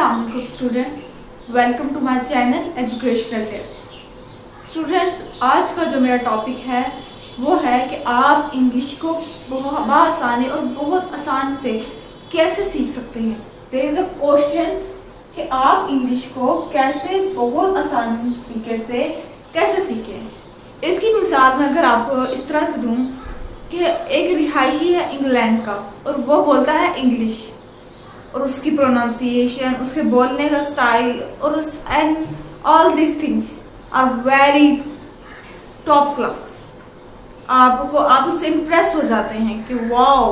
अस्सलाम वालेकुम students, welcome to my channel educational tips. Students, आज का जो मेरा टॉपिक है वो है कि आप इंग्लिश को बहुत आसानी और बहुत आसान से कैसे सीख सकते हैं। देयर इज अ क्वेश्चन कि आप इंग्लिश को कैसे बहुत आसान तरीके से कैसे सीखें। इसकी मिसाल मैं अगर आपको इस तरह से दूं कि एक रिहायशी है इंग्लैंड का और वो बोलता है इंग्लिश, और उसकी प्रोनाउंसिएशन, उसके बोलने का स्टाइल और and all this things are very top class. आप उससे इम्प्रेस हो जाते हैं कि वाओ,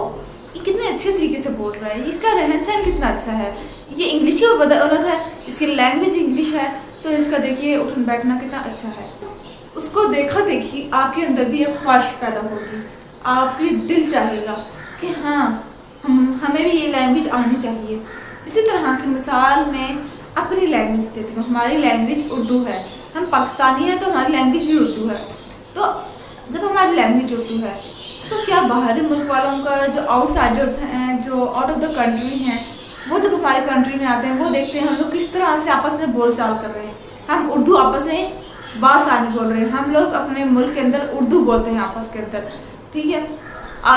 ये कितने अच्छे तरीके से बोल रहा है, इसका रहन सहन कितना अच्छा है, ये इंग्लिश की बदौलत है, इसकी लैंग्वेज इंग्लिश है, तो इसका देखिए उठन बैठना कितना अच्छा है। उसको देखा देखी आपके अंदर भी एक ख्वाहिश पैदा होगी, आपकी दिल चाहेगा कि हाँ हमें भी ये लैंग्वेज आनी चाहिए। इसी तरह की मिसाल मैं अपनी लैंग्वेज देती हूँ। हमारी लैंग्वेज उर्दू है, हम पाकिस्तानी हैं तो हमारी लैंग्वेज भी उर्दू है। तो जब हमारी लैंग्वेज उर्दू है तो क्या बाहरी मुल्क वालों का जो आउटसाइडर्स हैं, जो आउट ऑफ द कंट्री हैं, वो जब हमारे कंट्री में आते हैं वो देखते हैं हम लोग किस तरह से आपस में बोल चाल कर रहे हैं। हम उर्दू आपस में बासानी बोल रहे हैं, हम लोग अपने मुल्क के अंदर उर्दू बोलते हैं आपस के अंदर, ठीक है।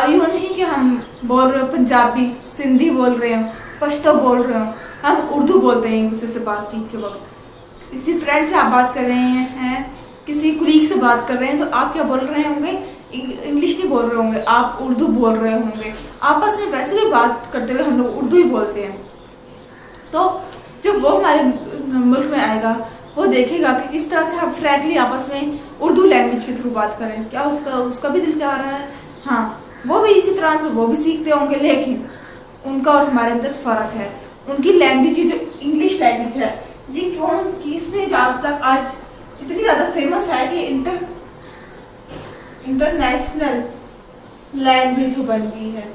यूँ नहीं कि हम बोल रहे हो पंजाबी, सिंधी बोल रहे हो, पश्तो बोल रहे हो, हम उर्दू बोलते हैं एक दूसरे से बातचीत के वक्त। किसी फ्रेंड से आप बात कर रहे हैं, किसी कुलीग से बात कर रहे हैं, तो आप क्या बोल रहे होंगे? इंग्लिश नहीं बोल रहे होंगे, आप उर्दू बोल रहे होंगे। आपस में वैसे भी बात करते हुए हम लोग उर्दू ही बोलते हैं। तो जब वो हमारे मुल्क में आएगा वो देखेगा कि किस तरह से हम फ्रैंकली आपस में उर्दू लैंग्वेज के थ्रू बात करें। क्या उसका भी दिल चाह रहा है? हाँ, वो भी इसी तरह से वो भी सीखते होंगे, लेकिन उनका और हमारे अंदर फर्क है। उनकी लैंग्वेज जो इंग्लिश लैंग्वेज है जी किसने अब तक आज इतनी ज्यादा फेमस है कि इंटरनेशनल लैंग्वेज बन गई है।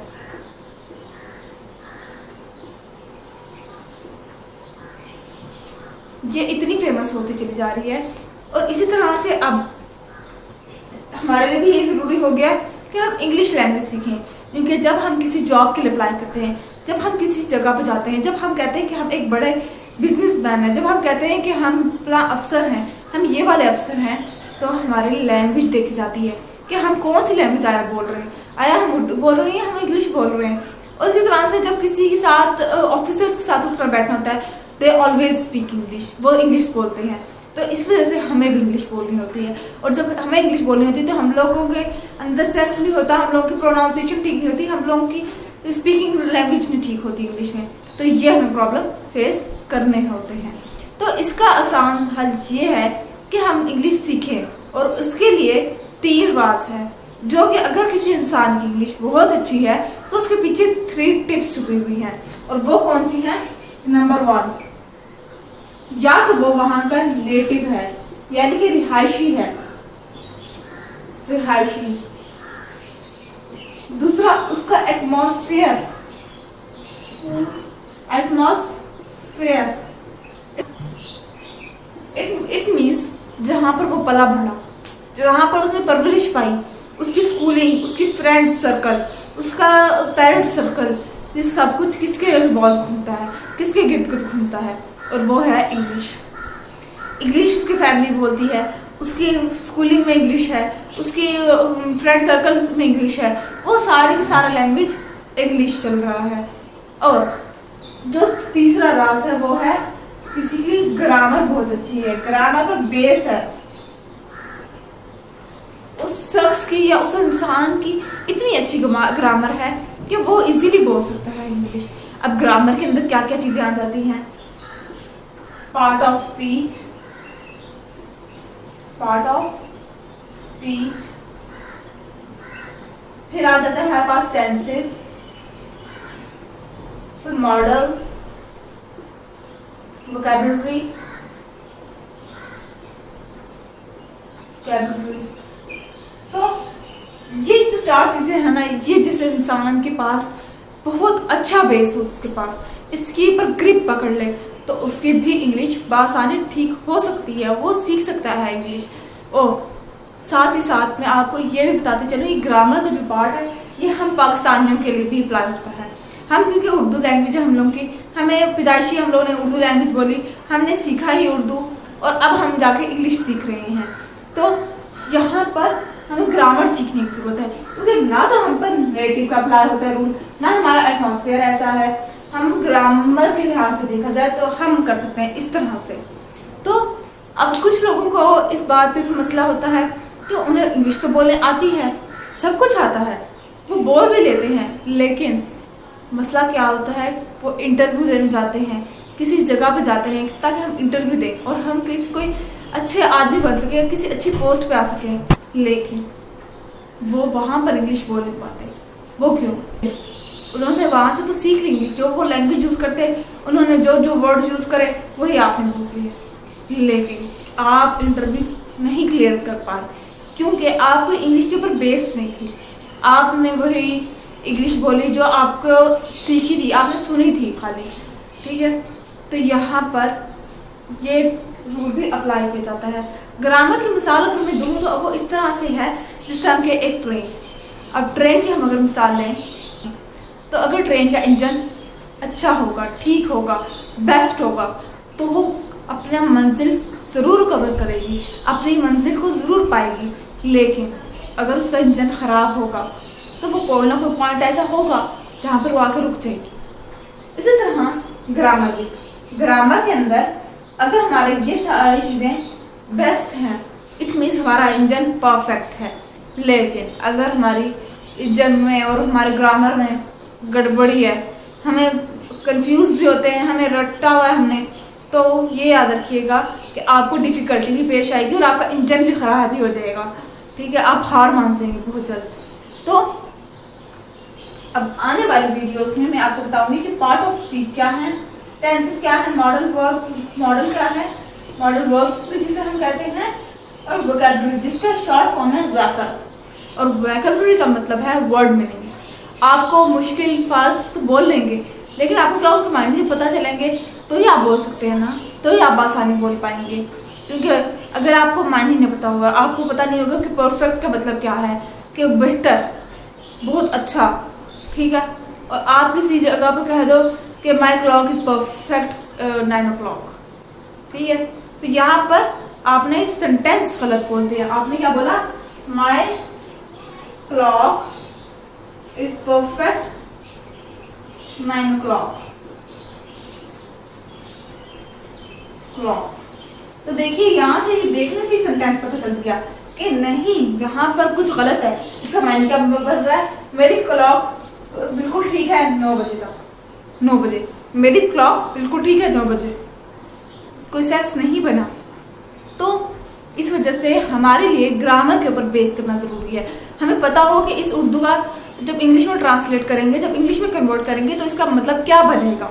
ये इतनी फेमस होती चली जा रही है और इसी तरह से अब हमारे लिए भी ये जरूरी हो गया कि हम इंग्लिश लैंग्वेज सीखें। क्योंकि जब हम किसी जॉब के लिए अप्लाई करते हैं, जब हम किसी जगह पर जाते हैं, जब हम कहते हैं कि हम एक बड़े बिजनेसमैन हैं, जब हम कहते हैं कि हम पूरा अफसर हैं, हम ये वाले अफसर हैं, तो हमारी लैंग्वेज देखी जाती है कि हम कौन सी लैंग्वेज आया बोल रहे हैं। आया हम उर्दू बोल रहे हैं या हम इंग्लिश बोल रहे हैं। और इसी तरह से जब किसी के साथ ऑफिसर्स के साथ उठकर बैठना होता है, दे ऑलवेज स्पीक इंग्लिश, वो इंग्लिश बोलते हैं। तो इस वजह से हमें भी इंग्लिश बोलनी होती है। और जब हमें इंग्लिश बोलनी होती है तो हम लोगों के अंदर सेंस नहीं होता, हम लोगों की प्रोनाउंसिएशन ठीक नहीं होती, हम लोगों की स्पीकिंग लैंग्वेज नहीं ठीक होती इंग्लिश में। तो ये हमें प्रॉब्लम फेस करने होते हैं। तो इसका आसान हल ये है कि हम इंग्लिश सीखें, और उसके लिए 3 वाज है जो कि अगर किसी इंसान की इंग्लिश बहुत अच्छी है तो उसके पीछे 3 टिप्स छुपी हुई हैं। और वो कौन सी हैं? नंबर 1, या तो वो वहां का नेटिव है, यानी कि रिहायशी है, रिहायशी। दूसरा, उसका एटमॉस्फेयर, एटमॉस्फेयर इट मीन्स जहां पर वो पला बढ़ा, जहां पर उसने परवरिश पाई, उसकी स्कूलिंग, उसकी फ्रेंड सर्कल, उसका पेरेंट्स सर्कल, ये सब कुछ किसके इन्वॉल्व घूमता है, किसके गिर्द गिर्द घूमता है, और वो है इंग्लिश। इंग्लिश उसकी फैमिली बोलती है, उसकी स्कूलिंग में इंग्लिश है, उसकी फ्रेंड सर्कल में इंग्लिश है, वो सारे के सारा लैंग्वेज इंग्लिश चल रहा है। और जो तीसरा राज है वो है किसी की ग्रामर बहुत अच्छी है, ग्रामर पर बेस है, उस शख्स की या उस इंसान की इतनी अच्छी ग्रामर है कि वो इजीली बोल सकता है इंग्लिश। अब ग्रामर के अंदर क्या क्या चीजें आ जाती हैं? पार्ट ऑफ स्पीच, फिर आ जाता है पास्ट टेंसेस, फिर मॉडल्स, वोकैबुलरी, ये जो 4 चीजें हैं ना, ये जिस इंसान के पास बहुत अच्छा बेस हो, उसके पास इसके ऊपर ग्रिप पकड़ ले तो उसकी भी इंग्लिश बासानी ठीक हो सकती है, वो सीख सकता है इंग्लिश। और साथ ही साथ मैं आपको ये भी बताते चलूँ, ये ग्रामर का जो पार्ट है ये हम पाकिस्तानियों के लिए भी अप्लाई होता है। हम क्योंकि उर्दू लैंग्वेज है हम लोग की, हमें पैदाइशी हम लोगों ने उर्दू लैंग्वेज बोली, हमने सीखा ही उर्दू और अब हम जाके इंग्लिश सीख रहे हैं। तो यहाँ पर हमें ग्रामर सीखने की जरूरत है, क्योंकि ना तो हम पर नेटिव का अप्लाई होता है रूल, ना हमारा एटमॉस्फेयर ऐसा है। हम ग्रामर के लिहाज से देखा जाए तो हम कर सकते हैं इस तरह से। तो अब कुछ लोगों को इस बात पे भी मसला होता है कि उन्हें इंग्लिश तो बोलने आती है, सब कुछ आता है, वो बोल भी लेते हैं, लेकिन मसला क्या होता है, वो इंटरव्यू देने जाते हैं, किसी जगह पे जाते हैं ताकि हम इंटरव्यू दें और हम किसी कोई अच्छे आदमी बन सके, किसी अच्छी पोस्ट पे आ सकें, लेकिन वो वहाँ पर इंग्लिश बोल नहीं पाते। वो क्यों? उन्होंने वहाँ से तो सीख ली इंग्लिश, जो वो लैंग्वेज यूज़ करते, उन्होंने जो जो वर्ड्स यूज़ करे वही आपने बोल लिए, लेकिन आप इंटरव्यू नहीं क्लियर कर पाए क्योंकि आपको इंग्लिश के ऊपर बेस्ड नहीं थी। आपने वही इंग्लिश बोली जो आपको सीखी थी, आपने सुनी थी खाली, ठीक है। तो यहाँ पर ये रूल भी अप्लाई किया जाता है। ग्रामर की मिसाल अगर मैं दूँ तो वो इस तरह से है जिस तरह के एक ट्रेन। अब ट्रेन की हम अगर मिसाल लें तो अगर ट्रेन का इंजन अच्छा होगा, ठीक होगा, बेस्ट होगा, तो वो अपना मंजिल ज़रूर कवर करेगी, अपनी मंजिल को ज़रूर पाएगी। लेकिन अगर उसका इंजन ख़राब होगा तो वो कोई ना कोई पॉइंट ऐसा होगा जहाँ पर वो आकर रुक जाएगी। इसी तरह ग्रामर भी, ग्रामर के अंदर अगर हमारे ये सारी चीज़ें बेस्ट हैं, इट मीन्स हमारा इंजन परफेक्ट है। लेकिन अगर हमारी इंजन में और हमारे ग्रामर में गड़बड़ी है, हमें कंफ्यूज भी होते हैं, हमें रट्टा हुआ है हमने, तो ये याद रखिएगा कि आपको डिफ़िकल्टी भी पेश आएगी और आपका इंजन भी ख़राब ही हो जाएगा, ठीक है। आप हार मान जाएंगे बहुत जल्द। तो अब आने वाली वीडियोस में मैं आपको बताऊंगी कि पार्ट ऑफ स्पीच क्या है, टेंसेस क्या है, मॉडल वर्ब्स, मॉडल क्या है, मॉडल वर्ब्स भी जिसे हम कहते हैं, और वोकैबुलरी जिसका शॉर्ट फॉर्म है व्याकरण। और वोकैबुलरी का मतलब है वर्ड मीनिंग। आपको मुश्किल फास्ट तो बोल लेंगे, लेकिन आपको क्या उनके मायने से पता चलेंगे तो ही आप बोल सकते हैं ना, तो ही आप आसानी बोल पाएंगे। क्योंकि अगर आपको मायने नहीं पता होगा, आपको पता नहीं होगा कि परफेक्ट का मतलब क्या है, कि बेहतर, बहुत अच्छा, ठीक है, और आप किसी जगह पर कह दो कि माई क्लॉक इज़ परफेक्ट 9 o'clock, ठीक है, तो यहाँ पर आपने सेंटेंस गलत बोल दिया। आपने क्या बोला? My clock is perfect 9 o'clock clock. तो देखिए यहाँ से ही देखने से ही सेंटेंस पता चल गया कि नहीं, यहाँ पर कुछ गलत है। इसका माइंड क्या बदल रहा है? मेरी क्लॉक बिल्कुल ठीक है 9 बजे तक, 9 बजे मेरी क्लॉक बिल्कुल ठीक है 9 बजे, कोई सेंस नहीं बना। तो इस वजह से हमारे लिए ग्रामर के ऊपर बेस करना ज़रूरी है। हमें पता हो कि इस उर्दू का जब इंग्लिश में ट्रांसलेट करेंगे, जब इंग्लिश में कन्वर्ट करेंगे तो इसका मतलब क्या बनेगा।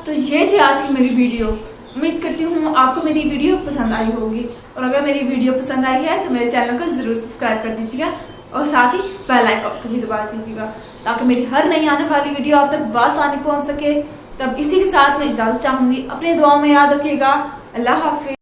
तो ये थी आज की मेरी वीडियो। उम्मीद करती हूँ आपको मेरी वीडियो पसंद आई होगी, और अगर मेरी वीडियो पसंद आई है तो मेरे चैनल को ज़रूर सब्सक्राइब कर दीजिएगा और साथ ही बेल आइकन को भी दबा दीजिएगा ताकि मेरी हर नई आने वाली वीडियो आप तक बआसानी पहुँच सके। तब इसी के साथ मैं इजाज़त चाहूँगी। अपनी दुआओं में याद रखिएगा। अल्लाह हाफिज़।